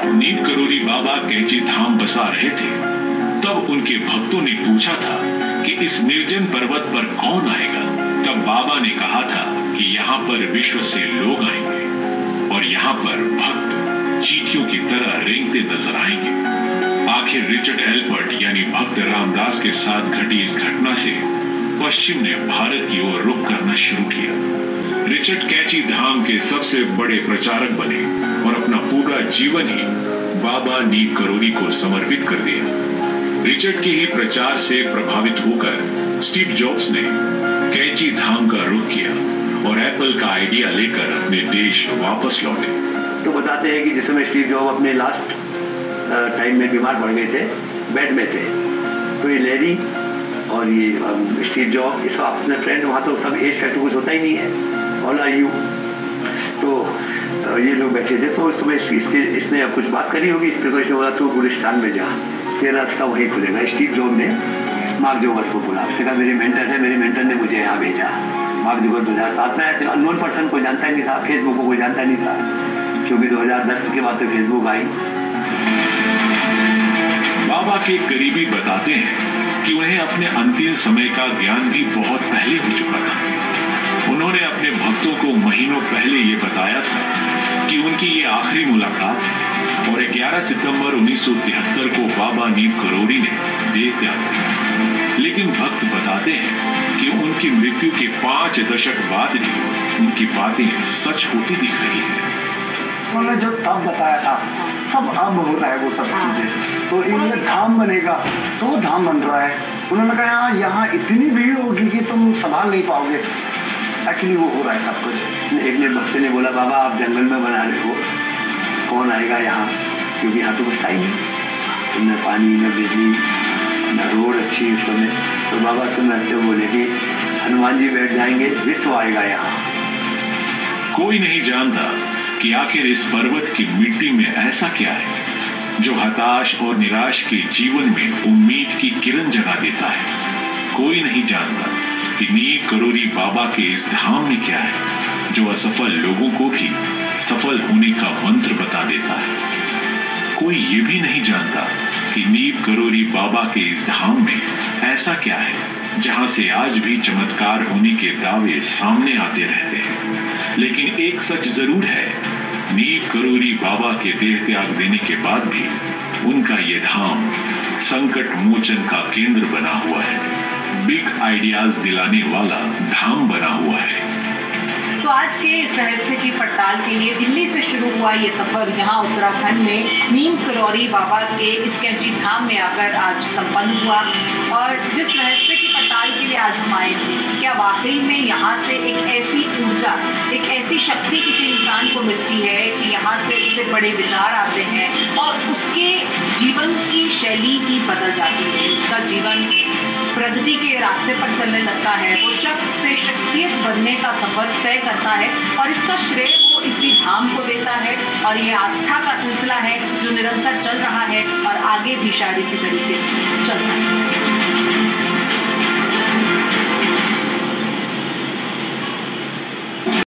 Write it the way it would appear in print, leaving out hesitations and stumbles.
जब नीम करोली बाबा कैंची धाम बसा रहे थे, तब उनके भक्तों ने पूछा था कि इस निर्जन पर्वत पर कौन आएगा। तब बाबा ने कहा था कि यहाँ पर विश्व से लोग आएंगे और यहाँ पर भक्त चींटियों की तरह रेंगते नजर आएंगे। आखिर रिचर्ड एल्पर्ट यानी भक्त रामदास के साथ घटी इस घटना से पश्चिम ने भारत की ओर रुख करना शुरू किया। रिचर्ड कैंची धाम के सबसे बड़े प्रचारक बने और अपना पूरा जीवन ही बाबा नीम करोली को समर्पित कर दिया। रिचर्ड के ही प्रचार से प्रभावित होकर स्टीव जॉब्स ने कैंची धाम का रुख किया और एप्पल का आइडिया लेकर अपने देश वापस लौटे। तो बताते हैं कि जिस समय स्टीव जॉब अपने लास्ट टाइम में बीमार पड़ गए थे, बेड में थे, तो ये लैरी और ये स्टीव जॉब, ये सब अपने फ्रेंड, वहाँ तो सब एज फैक्टर कुछ होता ही नहीं है, ऑल आर यू। तो ये लोग बैठे थे, तो उस समय इसने कुछ बात करी होगी, इस पर तो इसने बोला तू गुलिस्तान में जा, तेरा रास्ता वहीं खुलेगा। स्टीव जॉब ने मार्क जुकरबर्ग को बोला, उसने कहा मेरे मेंटर है, मेरे मेंटर ने मुझे यहाँ भेजा। मार्क जुकरबर्ग 2007 में आए थे, अननोन पर्सन को जानता ही नहीं था, फेसबुक को कोई जानता नहीं था, क्योंकि 2010 के बाद तो फेसबुक आई। बाबा के करीबी बताते हैं कि उन्हें अपने अंतिम समय का ज्ञान भी बहुत पहले हो चुका था। उन्होंने अपने भक्तों को महीनों पहले ये बताया था कि उनकी ये आखिरी मुलाकात है और 11 सितंबर 1973 को बाबा नीम करोली ने देह त्याग किया। लेकिन भक्त बताते हैं कि उनकी मृत्यु के 5 दशक बाद भी उनकी बातें सच होती दिख रही है। उन्होंने जो तब बताया था सब अब होता है वो सब चीजें, तो इनमें धाम बनेगा तो धाम बन रहा है। उन्होंने कहा यहाँ इतनी भीड़ होगी कि तुम संभाल नहीं पाओगे, एक्चुअली वो हो रहा है सब कुछ। एक ने भक्त ने बोला बाबा आप जंगल में बना रहे हो, कौन आएगा यहाँ, क्योंकि यहाँ तो कुछ था ही नहीं, न पानी न बिजली न रोड अच्छी उस समय। तो बाबा तुम ऐसे बोले कि हनुमान जी बैठ जाएंगे, विश्व आएगा यहाँ। कोई नहीं जानता कि आखिर इस पर्वत की मिट्टी में ऐसा क्या है जो हताश और निराश के जीवन में उम्मीद की किरण जगा देता है। कोई नहीं जानता कि नीम करोली बाबा के इस धाम में क्या है जो असफल लोगों को भी सफल होने का मंत्र बता देता है। कोई ये भी नहीं जानता कि नीम करोली बाबा के इस धाम में ऐसा क्या है जहां से आज भी चमत्कार होने के दावे सामने आते रहते हैं। लेकिन एक सच जरूर है, नीम करोली बाबा के देह त्याग देने के बाद भी उनका ये धाम संकट मोचन का केंद्र बना हुआ है, बिग आइडियाज दिलाने वाला धाम बना हुआ है। तो आज के इस रहस्य की पड़ताल के लिए दिल्ली से शुरू हुआ ये सफर यहाँ उत्तराखंड में नीम करोली बाबा के इस कैंची धाम में आकर आज संपन्न हुआ। और जिस रहस्य की पड़ताल के लिए आज हम आए थे, क्या वाकई में यहाँ से एक ऐसी ऊर्जा, एक ऐसी शक्ति किसी इंसान को मिलती है कि यहाँ से उसे बड़े विचार आते हैं और उसके जीवन की शैली ही बदल जाती है, उसका जीवन प्रगति के रास्ते पर चलने लगता है, वो शख्स से शख्सियत बनने का सफर तय करता है और इसका श्रेय वो इसी धाम को देता है। और ये आस्था का सिलसिला है जो निरंतर चल रहा है और आगे भी शायद इसी तरीके से चलता है।